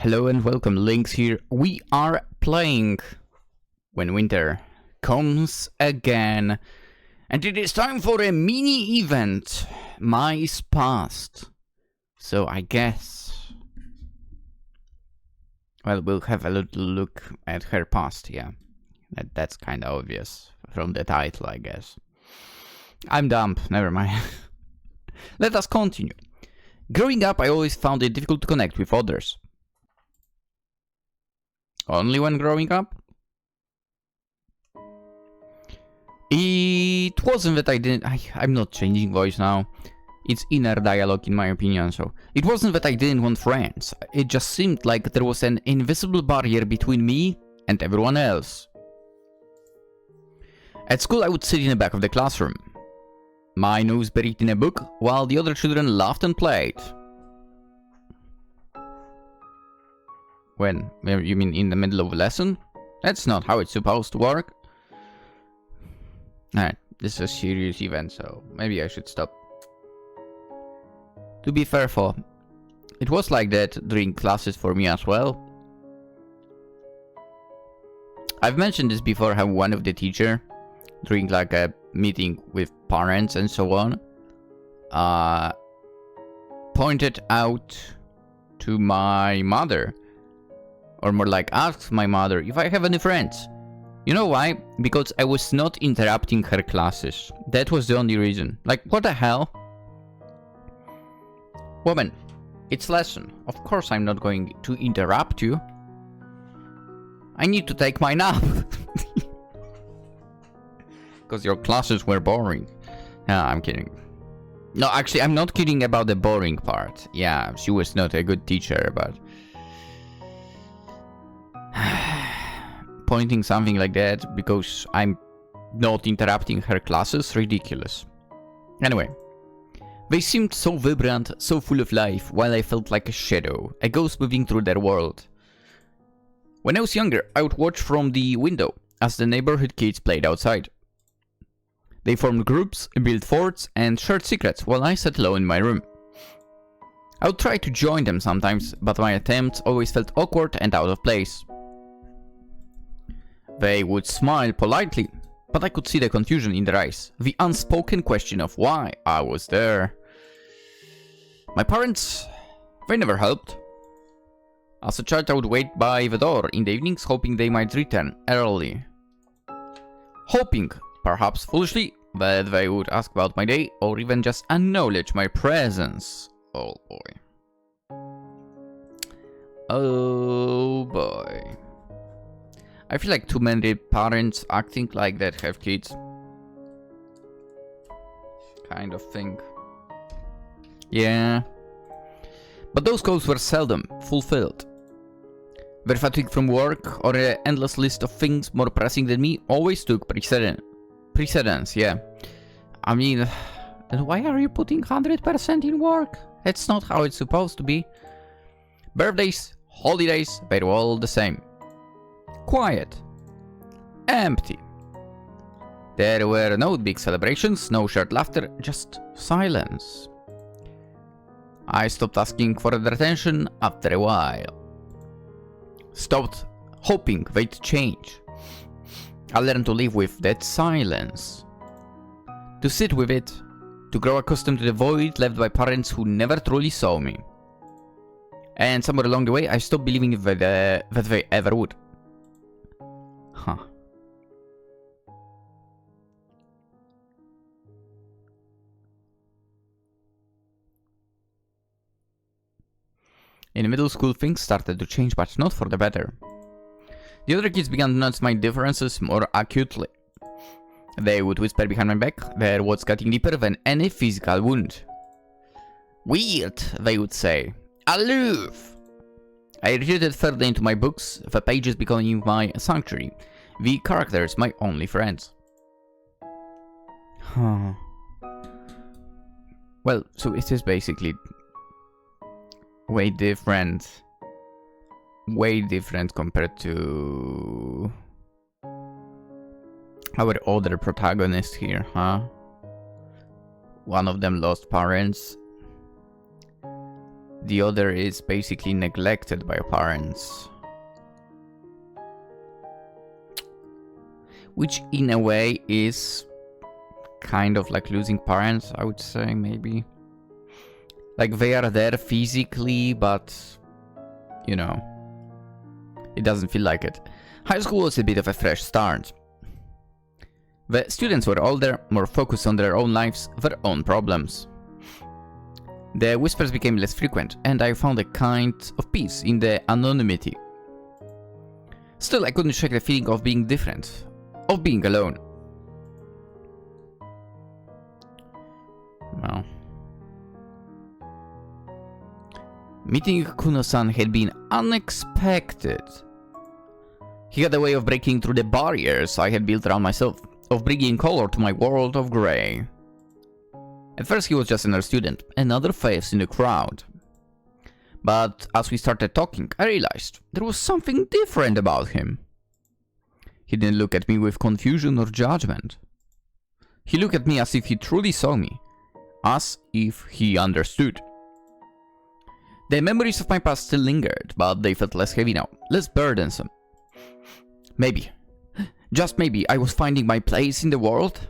Hello and welcome, Lynx here. We are playing When Winter Comes Again. And it is time for a mini event. Mai's past. So I guess... well, we'll have a little look at her past, yeah. That's kind of obvious from the title, I guess. I'm dumb, never mind. Let us continue. Growing up, I always found it difficult to connect with others. Only when growing up? It wasn't that I didn't... I'm not changing voice now. It's inner dialogue in my opinion, so... It wasn't that I didn't want friends. It just seemed like there was an invisible barrier between me and everyone else. At school, I would sit in the back of the classroom. My nose buried in a book, while the other children laughed and played. When? You mean in the middle of a lesson? That's not how it's supposed to work. Alright, this is a serious event, so maybe I should stop. To be fair, it was like that during classes for me as well. I've mentioned this before, how one of the teacher, during like a meeting with parents and so on, pointed out to my mother, or more like asked my mother if I have any friends. You know why? Because I was not interrupting her classes. That was the only reason. Like, what the hell? Woman, it's lesson. Of course I'm not going to interrupt you. I need to take my nap. Because your classes were boring. No, I'm kidding. No, actually, I'm not kidding about the boring part. Yeah, she was not a good teacher, but... pointing something like that because I'm not interrupting her classes? Ridiculous. Anyway. They seemed so vibrant, so full of life, while I felt like a shadow, a ghost moving through their world. When I was younger, I would watch from the window as the neighborhood kids played outside. They formed groups, built forts, and shared secrets while I sat alone in my room. I would try to join them sometimes, but my attempts always felt awkward and out of place. They would smile politely, but I could see the confusion in their eyes, the unspoken question of why I was there. My parents, they never helped. As a child, I would wait by the door in the evenings, hoping they might return early. Hoping, perhaps foolishly, that they would ask about my day, or even just acknowledge my presence. Oh boy. Oh boy. I feel like too many parents acting like that have kids. Kind of thing. Yeah. But those goals were seldom fulfilled. Their fatigue from work or an endless list of things more pressing than me always took precedence, yeah. I mean, then why are you putting 100% in work? That's not how it's supposed to be. Birthdays, holidays, they were all the same. Quiet. Empty. There were no big celebrations, no shared laughter, just silence. I stopped asking for their attention after a while. Stopped hoping they'd change. I learned to live with that silence. To sit with it. To grow accustomed to the void left by parents who never truly saw me. And somewhere along the way, I stopped believing that they ever would. Huh. In middle school, things started to change, but not for the better. The other kids began to notice my differences more acutely. They would whisper behind my back, their words cutting deeper than any physical wound. Weird, they would say. Aloof. I retreated further into my books, the pages becoming my sanctuary, the characters my only friends. Huh. Well, so it is basically way different compared to our other protagonist here, huh? One of them lost parents. the other is basically neglected by parents. Which in a way is kind of like losing parents, I would say, maybe. Like they are there physically, but you know, it doesn't feel like it. High school was a bit of a fresh start. The students were older, more focused on their own lives, their own problems. The whispers became less frequent, and I found a kind of peace in the anonymity. Still, I couldn't shake the feeling of being different, of being alone. Well. Meeting Kuno-san had been unexpected. He had a way of breaking through the barriers I had built around myself, of bringing color to my world of grey. At first he was just another student, another face in the crowd. But as we started talking, I realized there was something different about him. He didn't look at me with confusion or judgment. He looked at me as if he truly saw me, as if he understood. The memories of my past still lingered, but they felt less heavy now, less burdensome. Maybe, just maybe, I was finding my place in the world.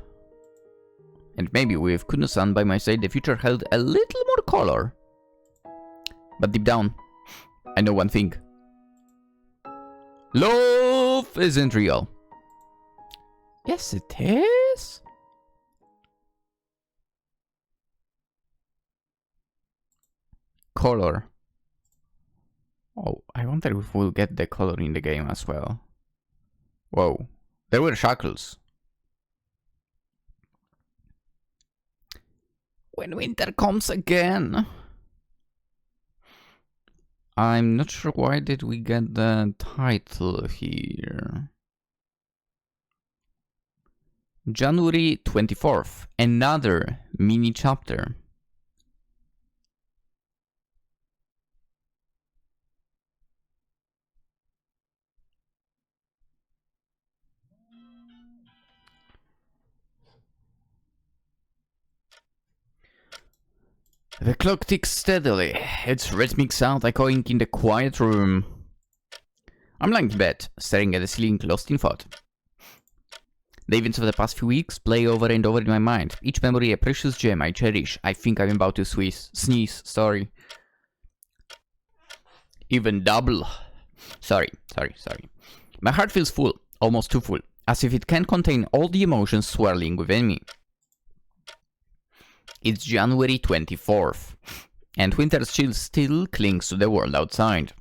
And maybe with Kuno-san by my side, the future held a little more color. But deep down, I know one thing. Love isn't real. Yes, it is. Color. Oh, I wonder if we'll get the color in the game as well. Whoa, there were shackles. When winter comes again. I'm not sure why did we get the title here. January 24th, another mini chapter. The clock ticks steadily, its rhythmic sound echoing in the quiet room. I'm lying in bed, staring at the ceiling, lost in thought. The events of the past few weeks play over and over in my mind, each memory a precious gem I cherish. I think I'm about to sneeze, sorry. Even double. Sorry. My heart feels full, almost too full, as if it can't contain all the emotions swirling within me. It's January 24th, and winter's chill still clings to the world outside.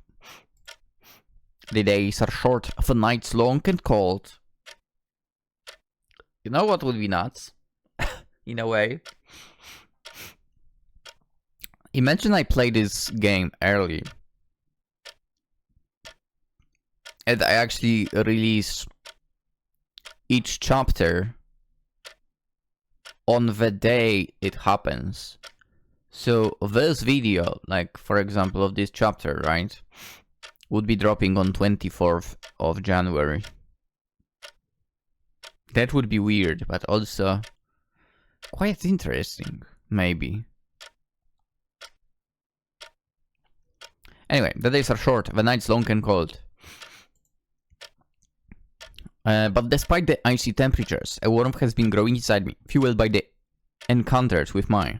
The days are short, the nights long and cold. You know what would be nuts? In a way. Imagine I play this game early. And I actually release each chapter on the day it happens. So this video, like for example of this chapter, right, would be dropping on 24th of January. That would be weird, but also quite interesting, maybe. Anyway, the days are short, the nights long and cold. But despite the icy temperatures, a warmth has been growing inside me, fueled by the encounters with Mai.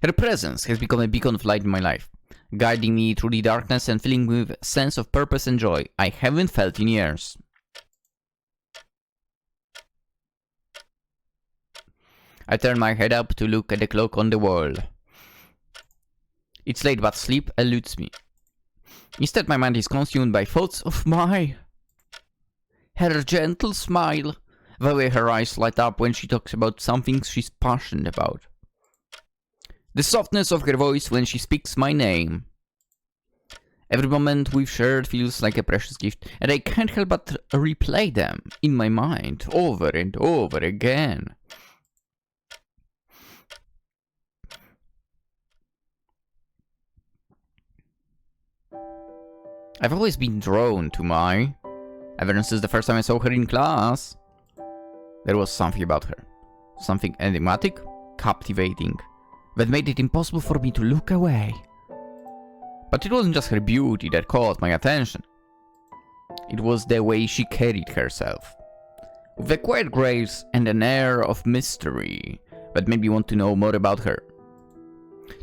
Her presence has become a beacon of light in my life, guiding me through the darkness and filling me with a sense of purpose and joy I haven't felt in years. I turn my head up to look at the clock on the wall. It's late, but sleep eludes me. Instead, my mind is consumed by thoughts of Mai. Her gentle smile, the way her eyes light up when she talks about something she's passionate about. The softness of her voice when she speaks my name. Every moment we've shared feels like a precious gift, and I can't help but replay them in my mind over and over again. I've always been drawn to Mai. Ever since the first time I saw her in class. There was something about her. Something enigmatic, captivating, that made it impossible for me to look away. But it wasn't just her beauty that caught my attention. It was the way she carried herself. With a quiet grace and an air of mystery that made me want to know more about her.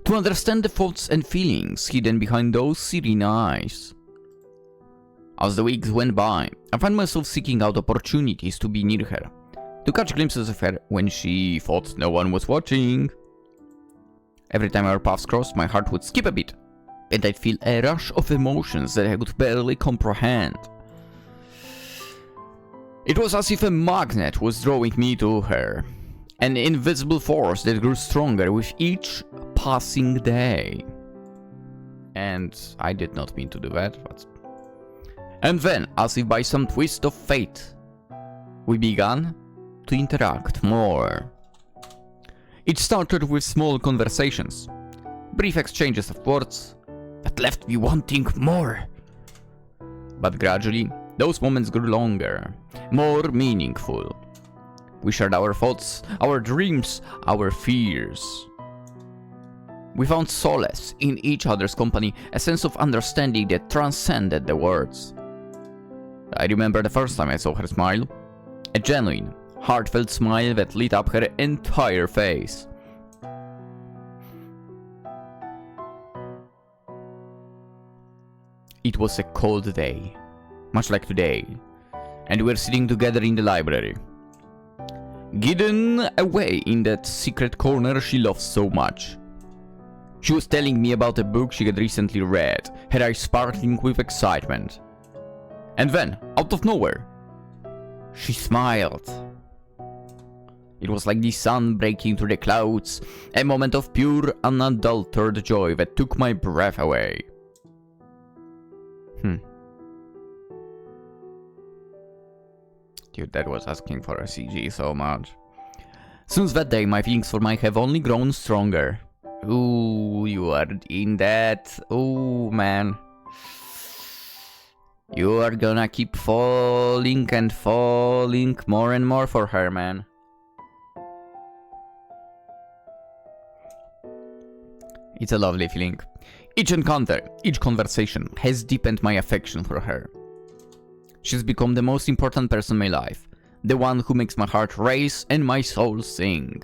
To understand the thoughts and feelings hidden behind those serene eyes. As the weeks went by, I found myself seeking out opportunities to be near her, to catch glimpses of her when she thought no one was watching. Every time our paths crossed, my heart would skip a beat, and I'd feel a rush of emotions that I could barely comprehend. It was as if a magnet was drawing me to her, an invisible force that grew stronger with each passing day. And I did not mean to do that, but... And then, as if by some twist of fate, we began to interact more. It started with small conversations, brief exchanges of words that left me wanting more. But gradually, those moments grew longer, more meaningful. We shared our thoughts, our dreams, our fears. We found solace in each other's company, a sense of understanding that transcended the words. I remember the first time I saw her smile, a genuine, heartfelt smile that lit up her entire face. It was a cold day, much like today, and we were sitting together in the library, hidden away in that secret corner she loves so much. She was telling me about a book she had recently read, her eyes sparkling with excitement. And then, out of nowhere, she smiled. It was like the sun breaking through the clouds, a moment of pure, unadulterated joy that took my breath away. Dude, that was asking for a CG so much. Since that day, my feelings for Mai have only grown stronger. Ooh, you are in that. Ooh, man. You are gonna keep falling and falling more and more for her, man. It's a lovely feeling. Each encounter, each conversation has deepened my affection for her. She's become the most important person in my life, the one who makes my heart race and my soul sing.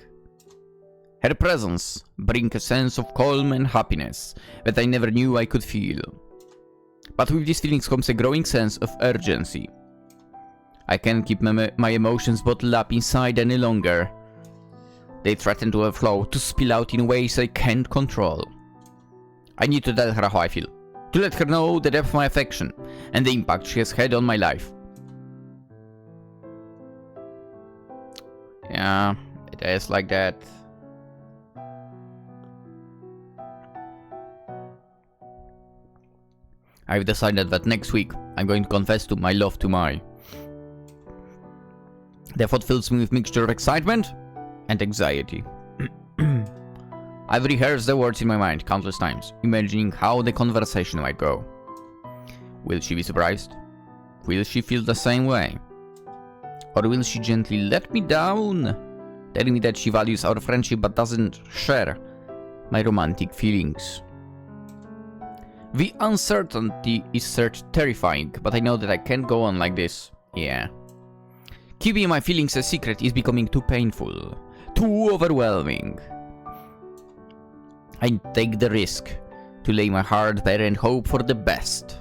Her presence brings a sense of calm and happiness that I never knew I could feel. But with these feelings comes a growing sense of urgency. I can't keep my emotions bottled up inside any longer. They threaten to overflow, to spill out in ways I can't control. I need to tell her how I feel, to let her know the depth of my affection and the impact she has had on my life. Yeah, it is like that. I've decided that next week I'm going to confess to my love to Mai. The thought fills me with mixture of excitement and anxiety. I've rehearsed the words in my mind countless times, imagining how the conversation might go. Will she be surprised? Will she feel the same way? Or will she gently let me down, telling me that she values our friendship but doesn't share my romantic feelings? The uncertainty is terrifying, but I know that I can't go on like this. Yeah. Keeping my feelings a secret is becoming too painful, too overwhelming. I take the risk to lay my heart bare and hope for the best.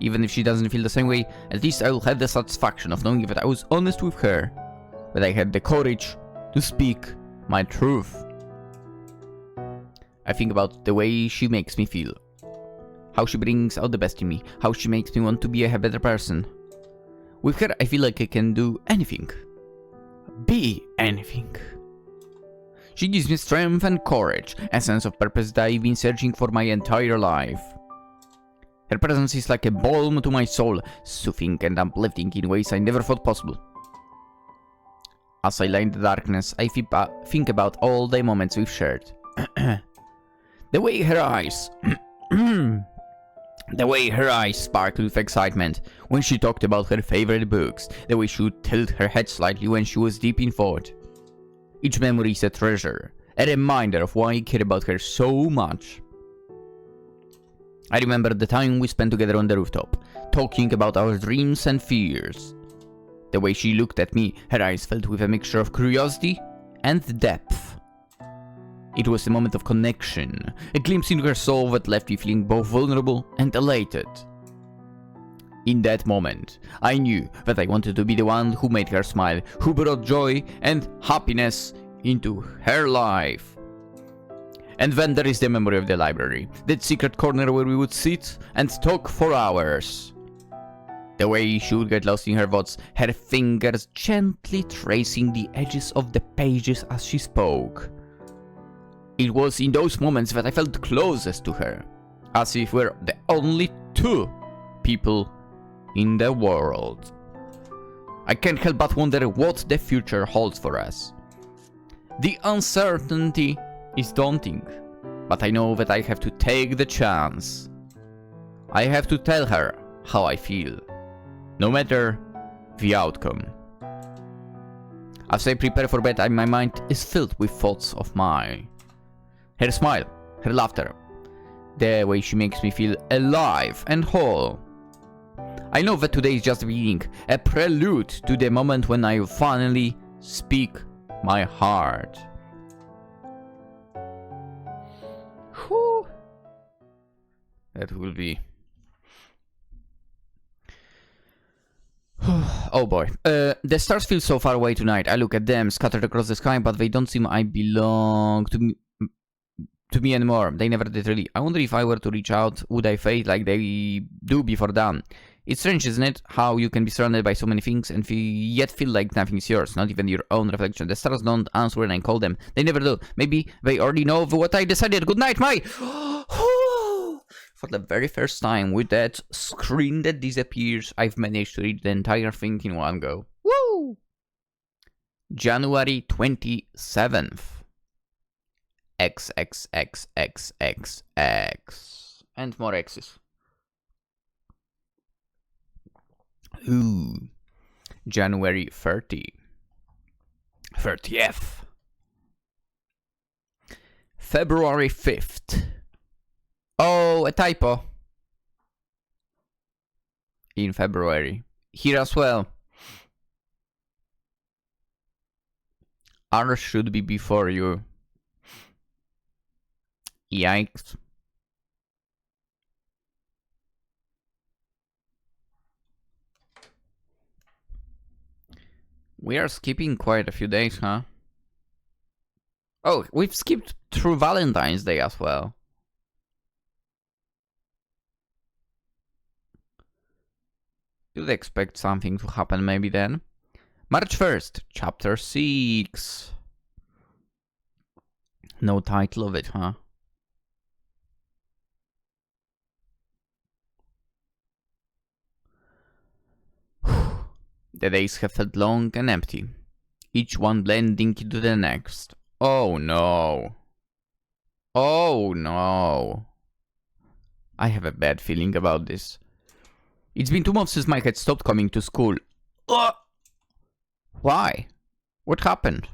Even if she doesn't feel the same way, at least I will have the satisfaction of knowing that I was honest with her, that I had the courage to speak my truth. I think about the way she makes me feel, how she brings out the best in me, how she makes me want to be a better person. With her, I feel like I can do anything. Be anything. She gives me strength and courage, a sense of purpose that I've been searching for my entire life. Her presence is like a balm to my soul, soothing and uplifting in ways I never thought possible. As I lie in the darkness, I think about all the moments we've shared. The way her eyes... The way her eyes sparkled with excitement when she talked about her favorite books, the way she would tilt her head slightly when she was deep in thought. Each memory is a treasure, a reminder of why I care about her so much. I remember the time we spent together on the rooftop, talking about our dreams and fears. The way she looked at me, her eyes filled with a mixture of curiosity and depth. It was a moment of connection, a glimpse into her soul that left me feeling both vulnerable and elated. In that moment, I knew that I wanted to be the one who made her smile, who brought joy and happiness into her life. And then there is the memory of the library, that secret corner where we would sit and talk for hours. The way she would get lost in her thoughts, her fingers gently tracing the edges of the pages as she spoke. It was in those moments that I felt closest to her, as if we're the only two people in the world. I can't help but wonder what the future holds for us. The uncertainty is daunting, but I know that I have to take the chance. I have to tell her how I feel, no matter the outcome. As I prepare for bed, my mind is filled with thoughts of Mai. Her smile, her laughter, the way she makes me feel alive and whole. I know that today is just the beginning, a prelude to the moment when I finally speak my heart. Whew. That will be... Oh boy. The stars feel so far away tonight. I look at them, scattered across the sky, but they don't seem I belong to me anymore. They never did really. I wonder if I were to reach out, would I fade like they do before dawn? It's strange, isn't it? How you can be surrounded by so many things and yet feel like nothing is yours, not even your own reflection. The stars don't answer when I call them. They never do. Maybe they already know what I decided. Good night, Mai! For the very first time, with that screen that disappears, I've managed to read the entire thing in one go. Woo! January 27th. XXXXXX. And more X's. Ooh. January 30th. February 5th. Oh, a typo. In February. Here as well. R should be before you. Yikes. We are skipping quite a few days, huh? Oh, we've skipped through Valentine's Day as well. You'd expect something to happen maybe then. March 1st, Chapter 6. No title of it, huh? The days have felt long and empty, each one blending into the next. Oh no. Oh no. I have a bad feeling about this. It's been 2 months since Mike had stopped coming to school. Why? What happened?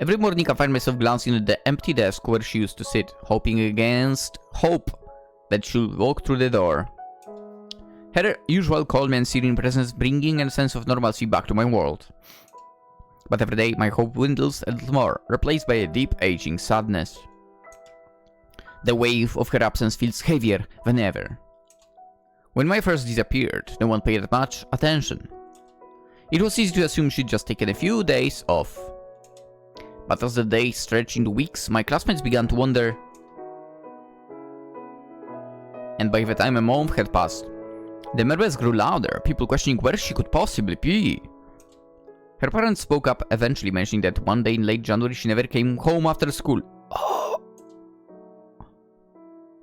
Every morning I find myself glancing at the empty desk where she used to sit, hoping against hope that she'll walk through the door. Her usual calm and serene presence bringing a sense of normalcy back to my world. But every day my hope dwindles a little more, replaced by a deep aging sadness. The wave of her absence feels heavier than ever. When Mai first disappeared, no one paid much attention. It was easy to assume she'd just taken a few days off. But as the days stretched into weeks, my classmates began to wonder. And by the time a month had passed, the murmurs grew louder, people questioning where she could possibly be. Her parents spoke up, eventually mentioning that one day in late January she never came home after school.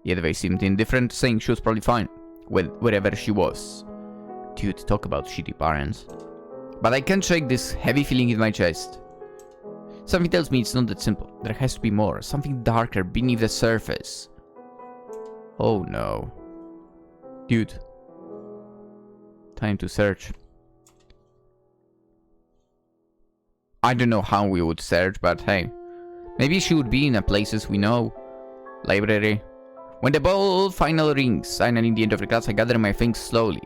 Yet they seemed indifferent, saying she was probably fine, wherever she was. Dude, talk about shitty parents. But I can't shake this heavy feeling in my chest. Something tells me it's not that simple. There has to be more, something darker beneath the surface. Oh no. Dude. Time to search. I don't know how we would search, but hey. Maybe she would be in the places we know. Library. When the bell finally rings, signaling the end of the class, I gather my things slowly.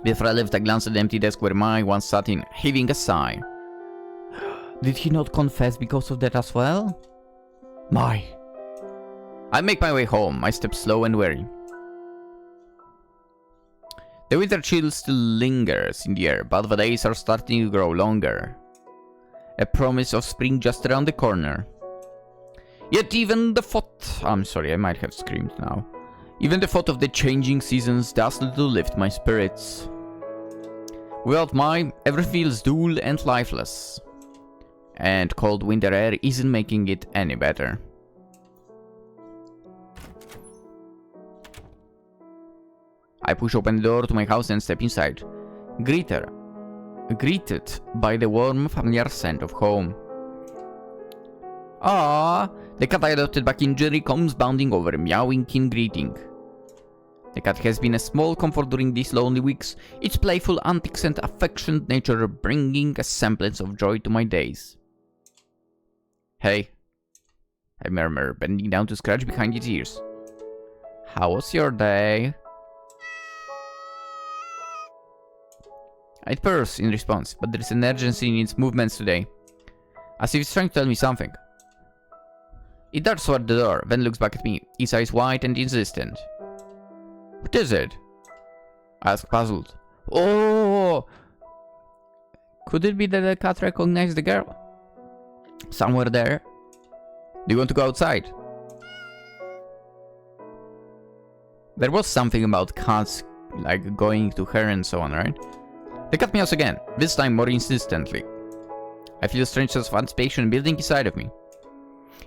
Before I left, I glanced at the empty desk where Mai once sat in, heaving a sigh. Did he not confess because of that as well? Mai. I make my way home, my steps slow and wary. The winter chill still lingers in the air, but the days are starting to grow longer. A promise of spring just around the corner. Yet even the thought... I'm sorry, I might have screamed now. Even the thought of the changing seasons does little to lift my spirits. Without Mai, everything feels dull and lifeless. And cold winter air isn't making it any better. I push open the door to my house and step inside. Greeted by the warm, familiar scent of home. Ah, the cat I adopted back in Jerry comes bounding over, meowing in greeting. The cat has been a small comfort during these lonely weeks, its playful antics and affectionate nature bringing a semblance of joy to my days. Hey, I murmur, bending down to scratch behind its ears. How was your day? It purrs in response, but there is an urgency in its movements today, as if it's trying to tell me something. It darts toward the door, then looks back at me, its eyes wide and insistent. What is it? I ask, puzzled. Oh! Could it be that the cat recognized the girl? Somewhere there? Do you want to go outside? There was something about cats, like going to her and so on, right? The cat meows again, this time more insistently. I feel a strange sense of anticipation building inside of me.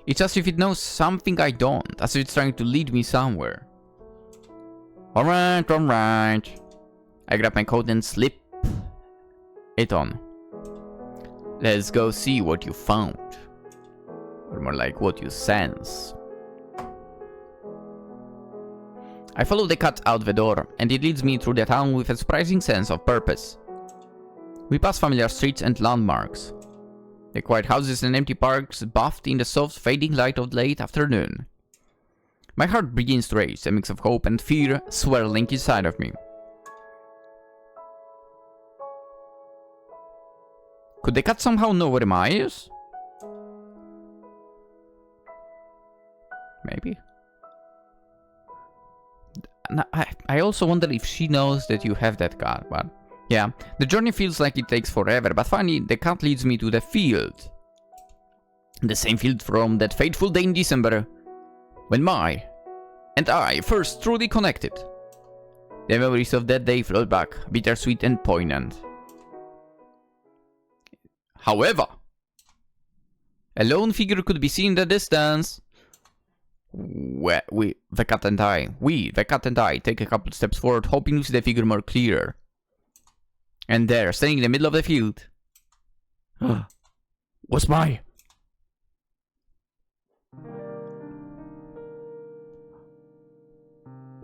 It's as if it knows something I don't, as if it's trying to lead me somewhere. Alright, alright. I grab my coat and slip it on. Let's go see what you found. Or more like what you sense. I follow the cat out the door, and it leads me through the town with a surprising sense of purpose. We pass familiar streets and landmarks. The quiet houses and empty parks bathed in the soft fading light of late afternoon. My heart begins to race, a mix of hope and fear swirling inside of me. Could the cat somehow know where Mai is? Maybe. I also wonder if she knows that you have that cat, but... Yeah, the journey feels like it takes forever, but finally the cat leads me to the field. The same field from that fateful day in December, when Mai and I first truly connected. The memories of that day float back, bittersweet and poignant. However, a lone figure could be seen in the distance. The cat and I, take a couple steps forward, hoping to see the figure more clearer. And there, standing in the middle of the field, was Mai.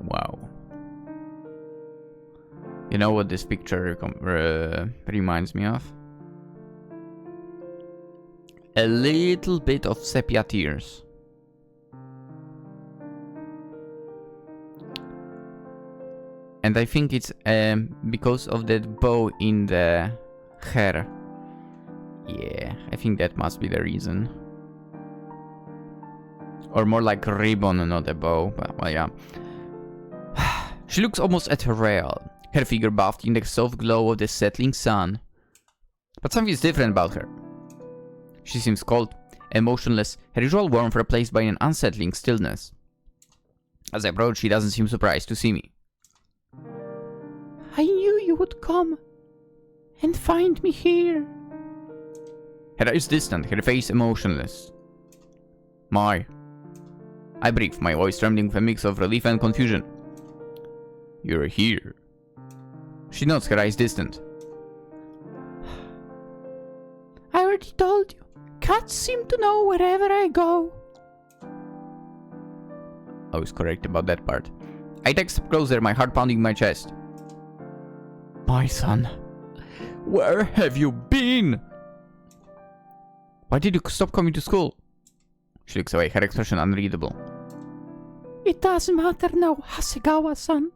Wow. You know what this picture reminds me of? A little bit of sepia tears. And I think it's because of that bow in the hair. Yeah, I think that must be the reason. Or more like a ribbon, not a bow. But, well, yeah. She looks almost ethereal, her figure bathed in the soft glow of the setting sun. But something is different about her. She seems cold, emotionless, her usual warmth replaced by an unsettling stillness. As I approach, she doesn't seem surprised to see me. I knew you would come and find me here. Her eyes distant, her face emotionless. Mai. I breathe, my voice trembling with a mix of relief and confusion. You're here. She nods, her eyes distant. I already told you. Cats seem to know wherever I go. I was correct about that part. I take a step closer, my heart pounding my chest. My son, where have you been? Why did you stop coming to school? She looks away, her expression unreadable. It doesn't matter now, Hasegawa-san.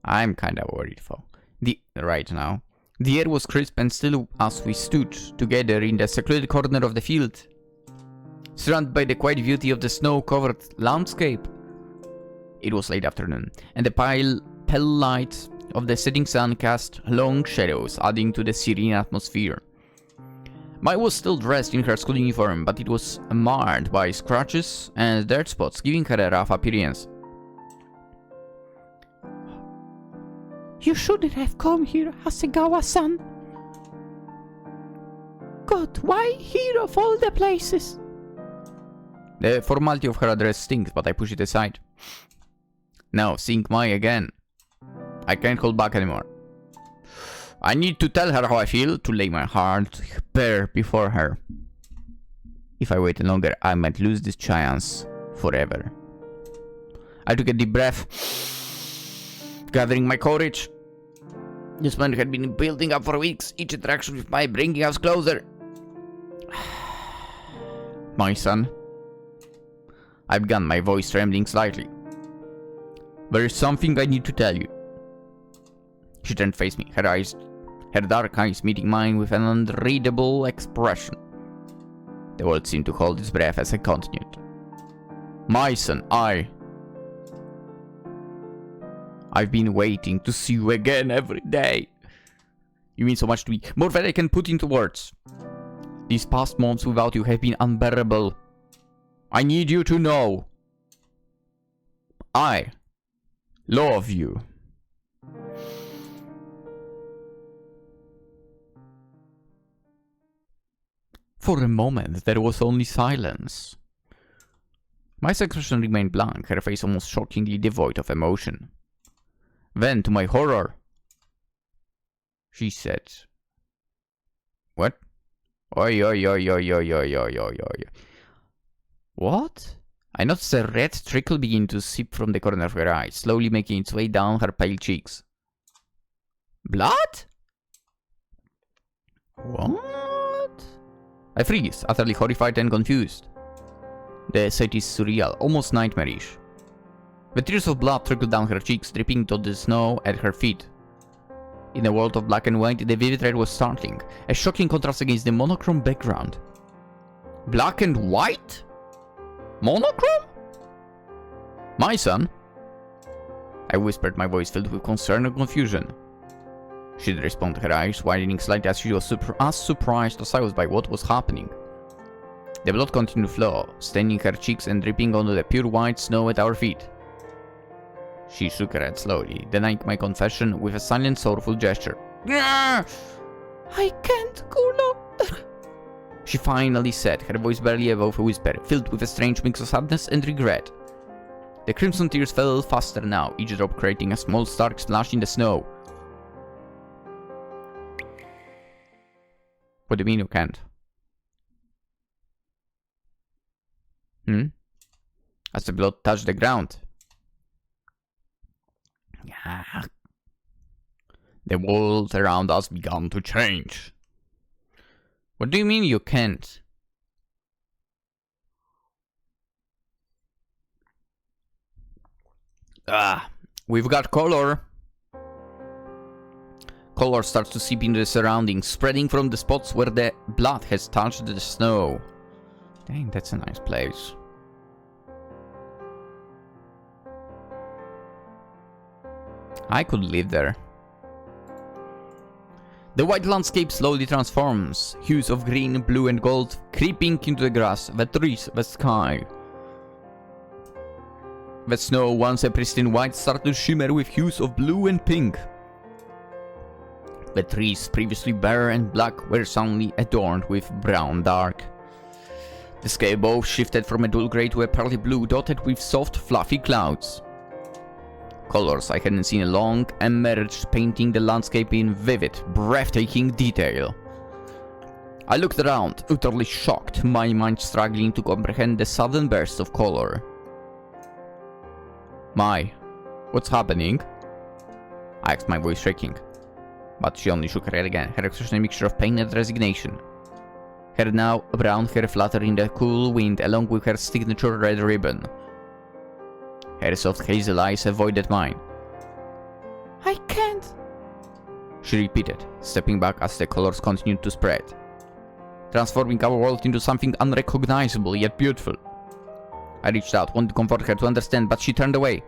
I'm kinda worried though. Right now. The air was crisp and still as we stood together in the secluded corner of the field, surrounded by the quiet beauty of the snow-covered landscape. It was late afternoon, and the pale light of the setting sun cast long shadows, adding to the serene atmosphere. Mai was still dressed in her school uniform, but it was marred by scratches and dirt spots, giving her a rough appearance. You shouldn't have come here, Hasegawa-san. God, why here of all the places? The formality of her address stinks, but I push it aside. Now, seeing Mai again, I can't hold back anymore. I need to tell her how I feel, to lay my heart bare before her. If I wait longer, I might lose this chance forever. I took a deep breath, gathering my courage. This moment had been building up for weeks, each interaction with Mai bringing us closer. My son. I began, my voice trembling slightly. There is something I need to tell you. She turned to face me, her dark eyes meeting mine with an unreadable expression. The world seemed to hold its breath as I continued. My son, I've been waiting to see you again every day. You mean so much to me, more than I can put into words. These past months without you have been unbearable. I need you to know. I love you. For a moment, there was only silence. My expression remained blank, her face almost shockingly devoid of emotion. Then, to my horror, she said, "What? Oi, oi, oi, oi, oi, oi, oi, oi, oi. What?" I noticed a red trickle begin to seep from the corner of her eye, slowly making its way down her pale cheeks. Blood? What? I freeze, utterly horrified and confused. The sight is surreal, almost nightmarish. The tears of blood trickled down her cheeks, dripping to the snow at her feet. In a world of black and white, the vivid red was startling, a shocking contrast against the monochrome background. Black and white? Monochrome? My son? I whispered, my voice filled with concern and confusion. She didn't respond, her eyes widening slightly as she was as surprised as I was by what was happening. The blood continued to flow, staining her cheeks and dripping onto the pure white snow at our feet. She shook her head slowly, denying my confession with a silent, sorrowful gesture. I can't, Kuno. She finally said, her voice barely above a whisper, filled with a strange mix of sadness and regret. The crimson tears fell faster now, each drop creating a small stark splash in the snow. What do you mean you can't? As the blood touched the ground. The world around us began to change. What do you mean you can't? We've got color. Color starts to seep into the surroundings, spreading from the spots where the blood has touched the snow. Dang, that's a nice place. I could live there. The white landscape slowly transforms, hues of green, blue and gold creeping into the grass, the trees, the sky. The snow, once a pristine white, started to shimmer with hues of blue and pink. The trees, previously bare and black, were suddenly adorned with brown dark. The sky above shifted from a dull grey to a pearly blue, dotted with soft, fluffy clouds. Colors I hadn't seen long emerged, painting the landscape in vivid, breathtaking detail. I looked around, utterly shocked, my mind struggling to comprehend the sudden burst of color. Mai, what's happening? I asked, my voice shaking. But she only shook her head again, her expression a mixture of pain and resignation. Her now brown hair fluttering in the cool wind along with her signature red ribbon. Her soft hazel eyes avoided mine. I can't. She repeated, stepping back as the colors continued to spread, transforming our world into something unrecognizable yet beautiful. I reached out, wanted to comfort her, to understand, but she turned away,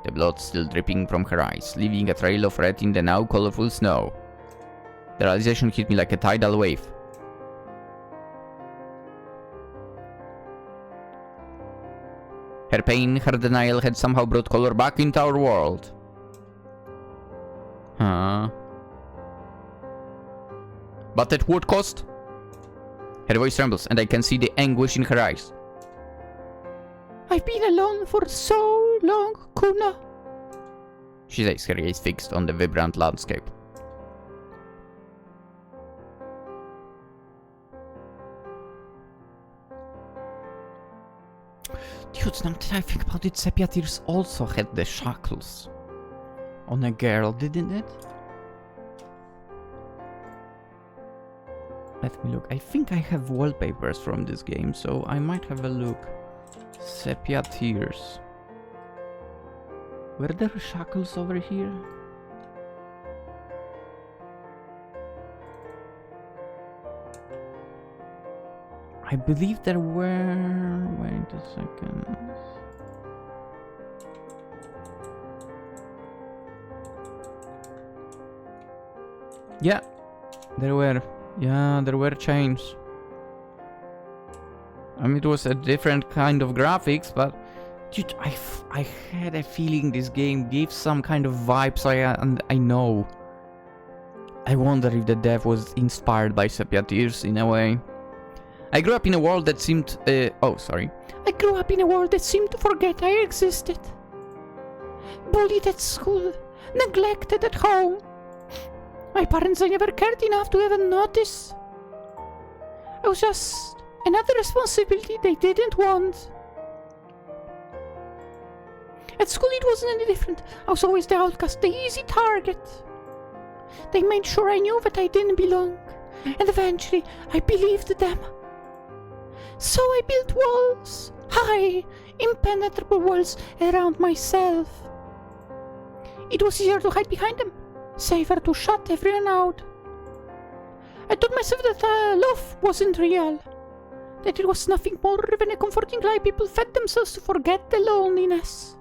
the blood still dripping from her eyes, leaving a trail of red in the now colorful snow. The realization hit me like a tidal wave. Her pain, her denial had somehow brought color back into our world. Huh? But at what cost? Her voice trembles, and I can see the anguish in her eyes. I've been alone for so long, Kuno. She says, her gaze fixed on the vibrant landscape. Dude, now that I think about it, Sepia Tears also had the shackles on a girl, didn't it? Let me look. I think I have wallpapers from this game, so I might have a look. Sepia Tears. Were there shackles over here? I believe there were... Wait a second. Yeah, there were. Yeah, there were chains. I mean, it was a different kind of graphics, but... Dude, I had a feeling this game gives some kind of vibes, and I know. I wonder if the dev was inspired by Sepia Tears in a way. I grew up in a world that seemed... oh, sorry. I grew up in a world that seemed to forget I existed. Bullied at school, neglected at home. My parents, they never cared enough to even notice. I was just another responsibility they didn't want. At school it wasn't any different. I was always the outcast, the easy target. They made sure I knew that I didn't belong. And eventually, I believed them. So I built walls. High, impenetrable walls around myself. It was easier to hide behind them. Safer to shut everyone out. I told myself that love wasn't real. That it was nothing more than a comforting lie people fed themselves to forget the loneliness.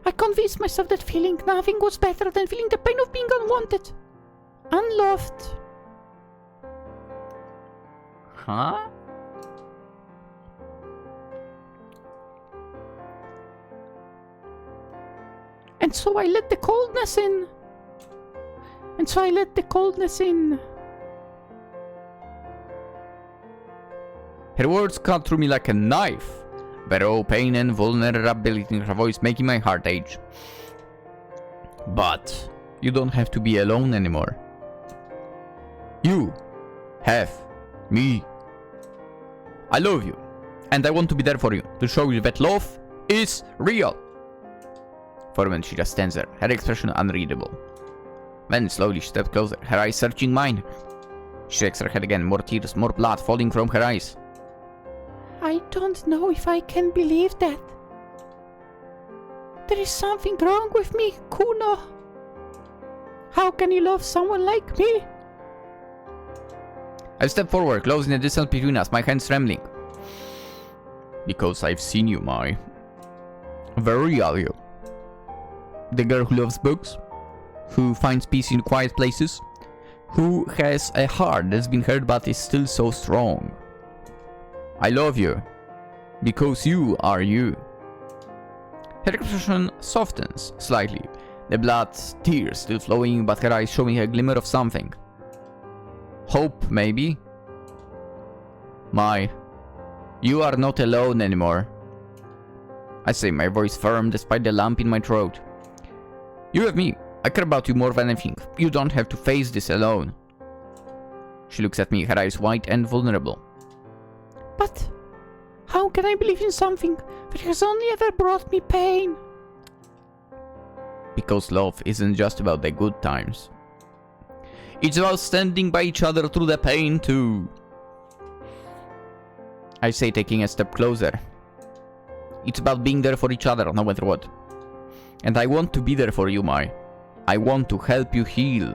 I convinced myself that feeling nothing was better than feeling the pain of being unwanted, unloved. Huh? And so I let the coldness in. Her words cut through me like a knife. But raw pain and vulnerability in her voice making my heart ache. But you don't have to be alone anymore. You have me. I love you, and I want to be there for you, to show you that love is real. For a moment she just stands there, her expression unreadable. Then slowly she steps closer, her eyes searching mine. She shakes her head again, more tears, more blood falling from her eyes. I don't know if I can believe that. There is something wrong with me, Kuno. How can you love someone like me? I step forward, closing the distance between us, my hands trembling. Because I've seen you, Mai. The real you. The girl who loves books, who finds peace in quiet places, who has a heart that's been hurt but is still so strong. I love you, because you are you. Her expression softens slightly, the blood, tears still flowing, but her eyes showing a glimmer of something. Hope, maybe? Mai, you are not alone anymore. I say, my voice firm despite the lump in my throat. You have me. I care about you more than anything. You don't have to face this alone. She looks at me, her eyes wide and vulnerable. But how can I believe in something that has only ever brought me pain? Because love isn't just about the good times. It's about standing by each other through the pain too. I say, taking a step closer. It's about being there for each other, no matter what. And I want to be there for you, Mai. I want to help you heal.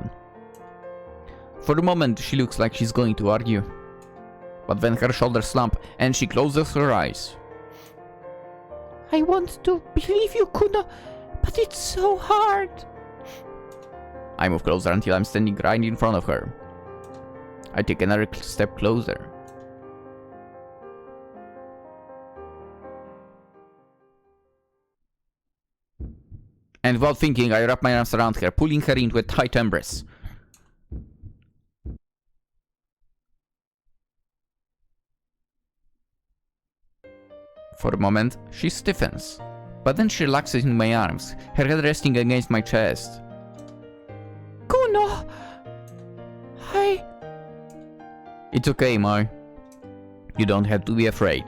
For a moment, she looks like she's going to argue. But then her shoulders slump, and she closes her eyes. I want to believe you, Kuno, but it's so hard. I move closer until I'm standing right in front of her. I take another step closer. And without thinking, I wrap my arms around her, pulling her into a tight embrace. For a moment, she stiffens, but then she relaxes in my arms, her head resting against my chest. Kuno! It's okay, Mai. You don't have to be afraid.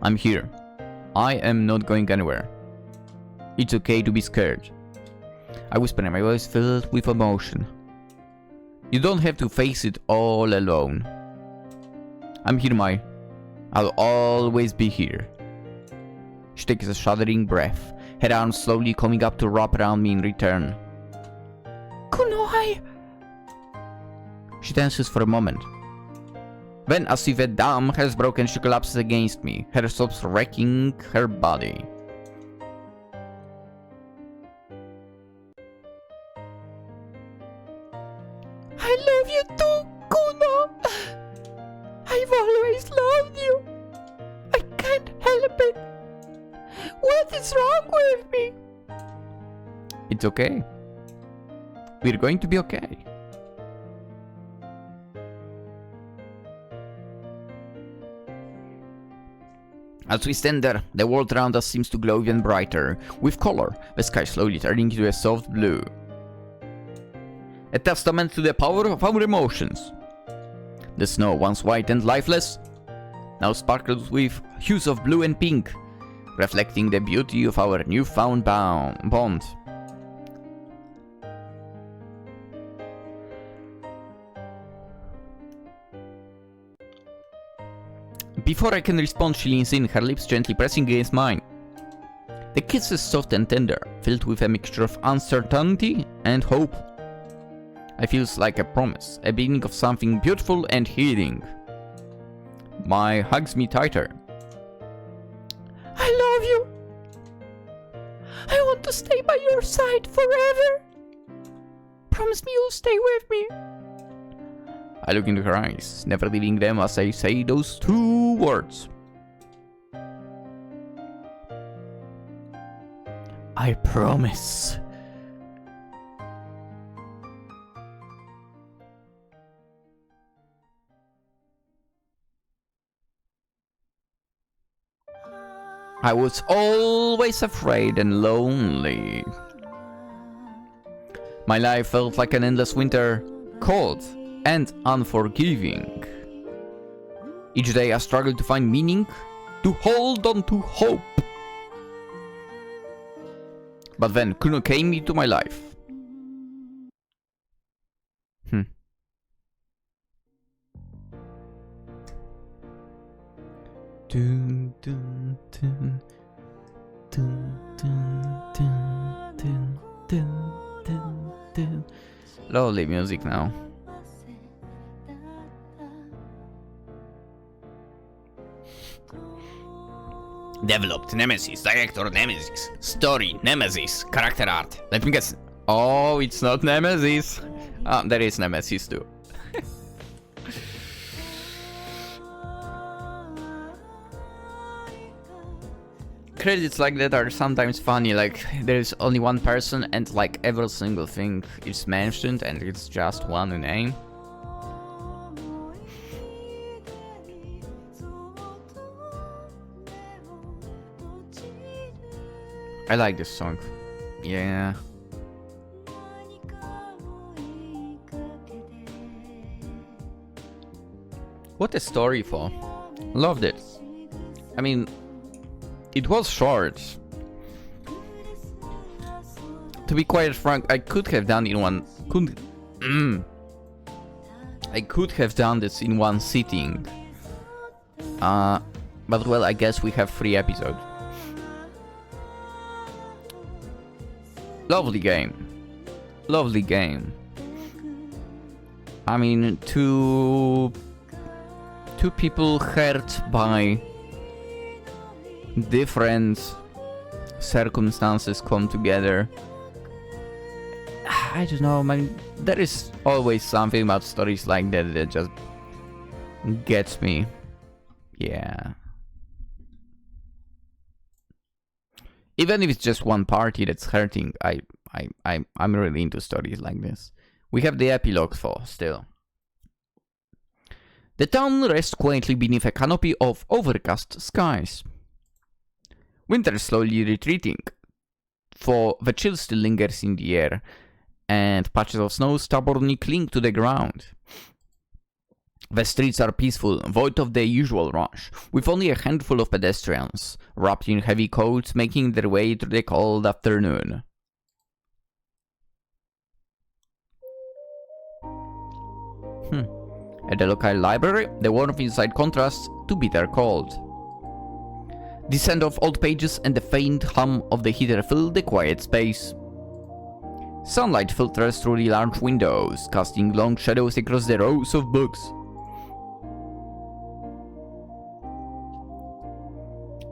I'm here. I am not going anywhere. It's okay to be scared. I whisper in my voice filled with emotion. You don't have to face it all alone. I'm here, Mai. I'll always be here. She takes a shuddering breath, her arms slowly coming up to wrap around me in return. Kuno, She tenses for a moment. Then, as if a dam has broken, she collapses against me, her sobs wrecking her body. I love you too, Kuno! I've always loved you! I can't help it! What is wrong with me? It's okay. We're going to be okay. As we stand there, the world around us seems to glow even brighter. With color, the sky slowly turning into a soft blue. A testament to the power of our emotions. The snow, once white and lifeless, now sparkles with hues of blue and pink, reflecting the beauty of our newfound bond. Before I can respond, she leans in, her lips gently pressing against mine. The kiss is soft and tender, filled with a mixture of uncertainty and hope. It feels like a promise, a beginning of something beautiful and healing. Mai hugs me tighter. I love you! I want to stay by your side forever! Promise me you'll stay with me! I look into her eyes, never leaving them as I say those two words. I promise. I was always afraid and lonely. My life felt like an endless winter, cold and unforgiving. Each day I struggled to find meaning, to hold on to hope. But then Kuno came into my life. Dun, dun, dun, dun, dun, dun, dun, dun, dun, dun. Lovely music now. Developed Nemesis, director Nemesis, story Nemesis, character art. Let me guess. Oh, it's not Nemesis. There is Nemesis too. Credits like that are sometimes funny, like there's only one person and like every single thing is mentioned and it's just one name. I like this song. Yeah. What a story for. Loved it. I mean, it was short. To be quite frank, I could have done in one. I could have done this in one sitting. But well, I guess we have 3 episodes. Lovely game. Lovely game. I mean, two people hurt by different circumstances come together. I don't know, man. There is always something about stories like that that just gets me. Yeah. Even if it's just one party that's hurting, I'm really into stories like this. We have the epilogue for still. The town rests quietly beneath a canopy of overcast skies. Winter is slowly retreating, for the chill still lingers in the air, and patches of snow stubbornly cling to the ground. The streets are peaceful, void of the usual rush, with only a handful of pedestrians, wrapped in heavy coats, making their way through the cold afternoon. At the local library, the warmth inside contrasts to bitter cold. The scent of old pages and the faint hum of the heater fill the quiet space. Sunlight filters through the large windows, casting long shadows across the rows of books.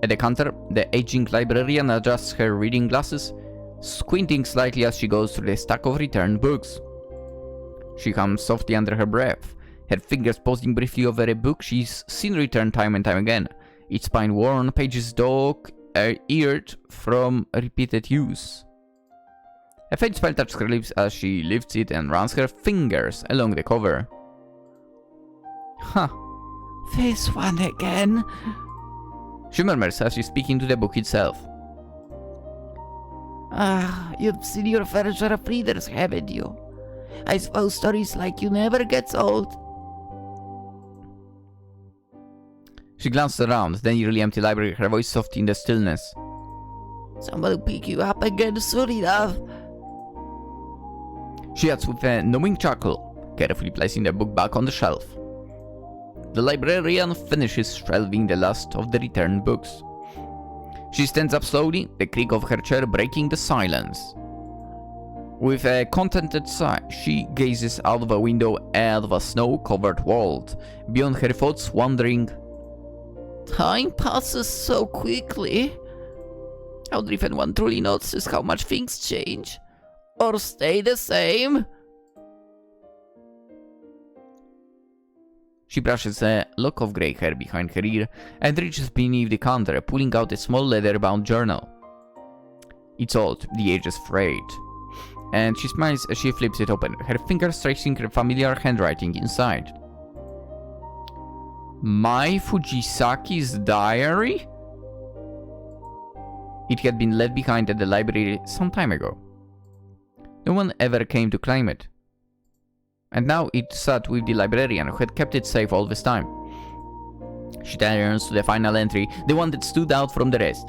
At the counter, the aging librarian adjusts her reading glasses, squinting slightly as she goes through the stack of returned books. She hums softly under her breath, her fingers pausing briefly over a book she's seen returned time and time again, its spine-worn pages dog-eared from repeated use. A faint smile touches her lips as she lifts it and runs her fingers along the cover. Huh. This one again? She murmurs as she's speaking to the book itself. You've seen your fair share of readers, haven't you? I suppose stories like you never gets old. She glances around the nearly empty library, her voice soft in the stillness. Someone will pick you up again soon enough. She adds with a knowing chuckle, carefully placing the book back on the shelf. The librarian finishes shelving the last of the returned books. She stands up slowly, the creak of her chair breaking the silence. With a contented sigh, she gazes out the window at the snow-covered world, beyond her thoughts wandering. Time passes so quickly. How often one truly notices how much things change, or stay the same. She brushes a lock of grey hair behind her ear and reaches beneath the counter, pulling out a small leather-bound journal. It's old, the edge is frayed, and she smiles as she flips it open, her fingers tracing her familiar handwriting inside. Mai Fujisaki's diary? It had been left behind at the library some time ago. No one ever came to claim it. And now it sat with the librarian who had kept it safe all this time. She turns to the final entry, the one that stood out from the rest.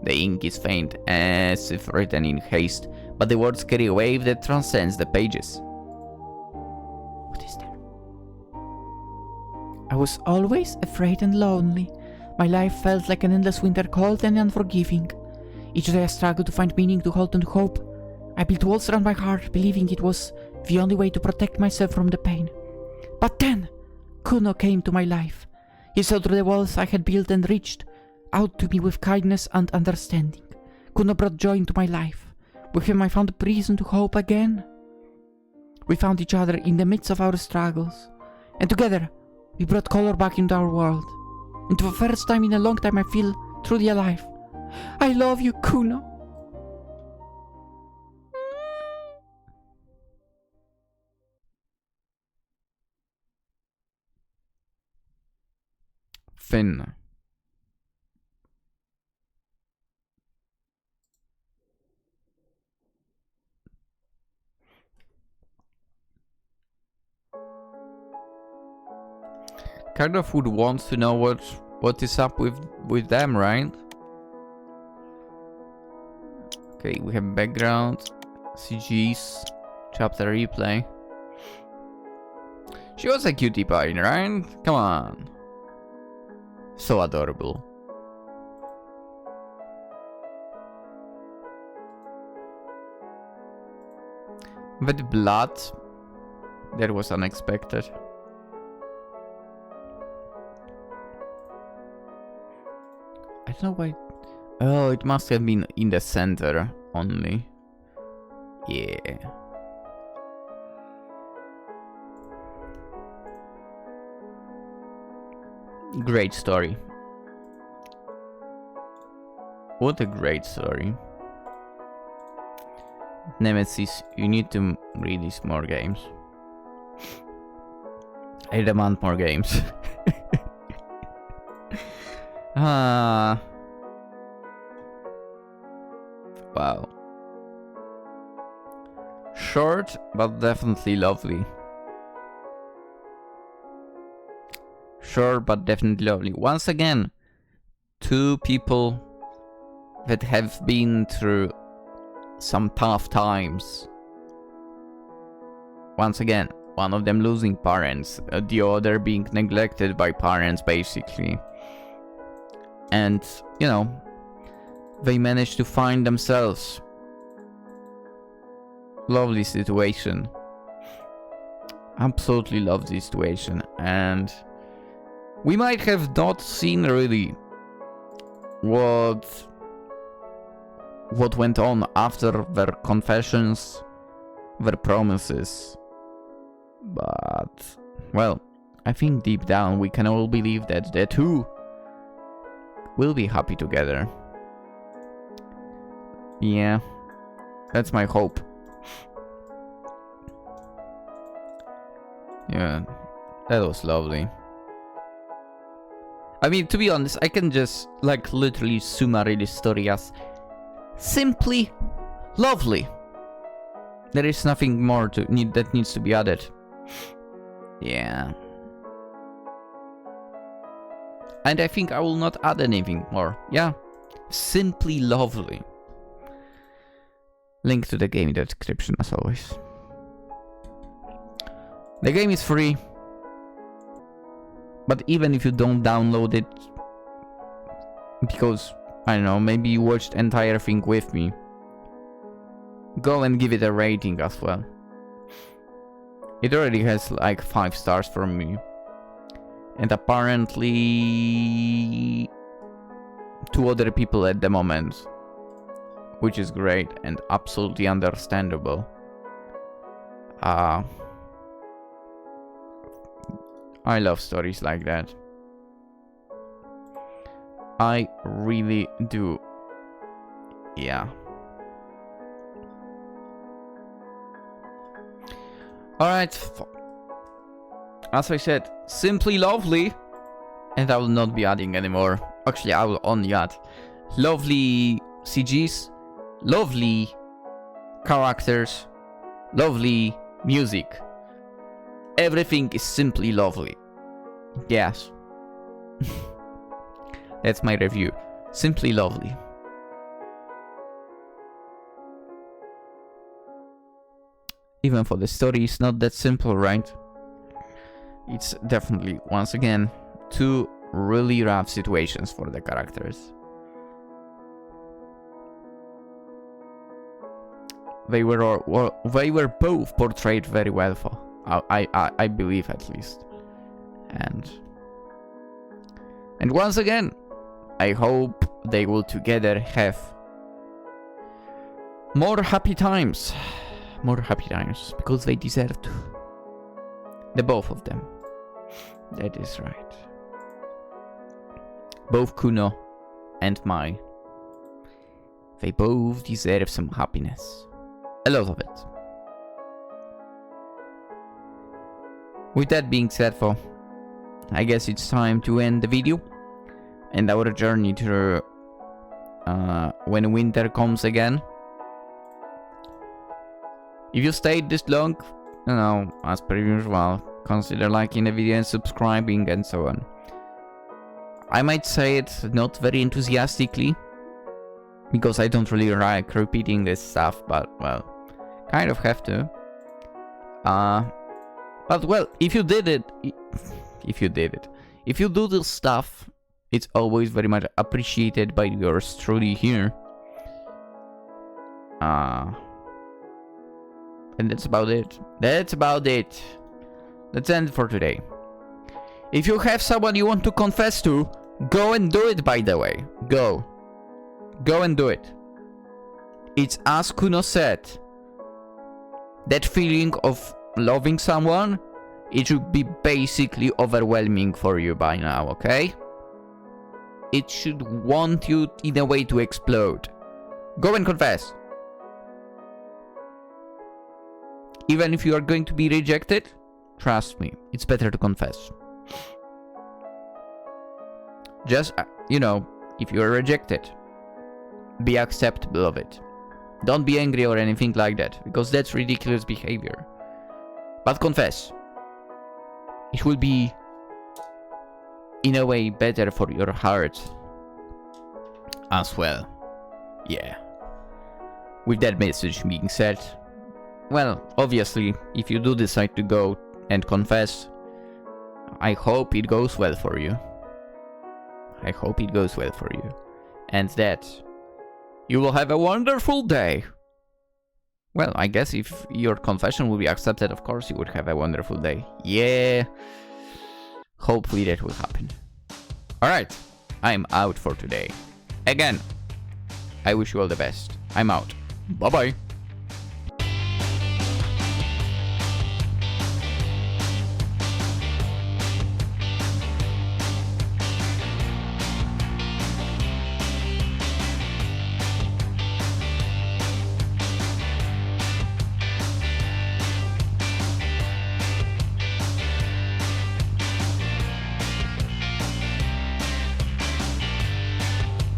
The ink is faint, as if written in haste, but the words carry a wave that transcends the pages. What is there? I was always afraid and lonely. My life felt like an endless winter, cold and unforgiving. Each day I struggled to find meaning, to hold on to hope. I built walls around my heart, believing it was the only way to protect myself from the pain. But then, Kuno came to my life. He saw through the walls I had built and reached out to me with kindness and understanding. Kuno brought joy into my life. With him I found reason to hope again. We found each other in the midst of our struggles, and together we brought color back into our world. And for the first time in a long time I feel truly alive. I love you, Kuno. Finn. Kind of would want to know what is up with them, right? Okay, we have background, CGs, chapter replay. She was a cutie pie, right? Come on. So adorable. But blood, that was unexpected. I don't know why. Oh, it must have been in the center only. Yeah. Great story. What a great story. Nemesis, you need to release more games. I demand more games. Ah. Wow. Short, but definitely lovely. Short, but definitely lovely. Once again, two people that have been through some tough times. Once again, one of them losing parents, the other being neglected by parents, basically. And, you know, they managed to find themselves. Lovely situation. Absolutely love this situation. And we might have not seen really what went on after their confessions, their promises. But, well, I think deep down we can all believe that the two will be happy together. Yeah, that's my hope. Yeah, that was lovely. I mean, to be honest, I can just, like, literally summary this story as simply lovely. There is nothing more that needs to be added. Yeah. And I think I will not add anything more. Yeah. Simply lovely. Link to the game in the description as always. The game is free. But even if you don't download it, because, I don't know, maybe you watched the entire thing with me, go and give it a rating as well. It already has like 5 stars from me. And apparently 2 other people at the moment. Which is great and absolutely understandable. I love stories like that. I really do. Yeah. Alright. As I said, simply lovely. And I will not be adding anymore. Actually, I will only add lovely CGs, lovely characters, lovely music. Everything is simply lovely. Yes. That's my review. Simply lovely. Even for the story, it's not that simple, right? It's definitely, once again, 2 really rough situations for the characters. They were both portrayed very well for. I believe, at least. And once again, I hope they will together have more happy times. More happy times, because they deserve to. The both of them. That is right. Both Kuno and Mai. They both deserve some happiness. A lot of it. With that being said, I guess it's time to end the video and our journey through when winter comes again. If you stayed this long, you know, as per usual, consider liking the video and subscribing and so on. I might say it not very enthusiastically, because I don't really like repeating this stuff, but, well, kind of have to. But, well, if you do this stuff, It's always very much appreciated by yours truly here. And that's about it. That's end for today. If you have someone you want to confess to, go and do it, by the way. Go and do it. It's as Kuno said. That feeling of loving someone, it should be basically overwhelming for you by now, okay? It should want you in a way to explode. Go and confess. Even if you are going to be rejected, trust me, it's better to confess. Just, if you are rejected, be acceptable of it. Don't be angry or anything like that, because that's ridiculous behavior. But confess. It will be, in a way, better for your heart as well. Yeah. With that message being said, well, obviously, if you do decide to go and confess, I hope it goes well for you. I hope it goes well for you. And that you will have a wonderful day. Well, I guess if your confession will be accepted, of course you would have a wonderful day. Yeah. Hopefully that will happen. Alright, I'm out for today. Again, I wish you all the best. I'm out. Bye-bye.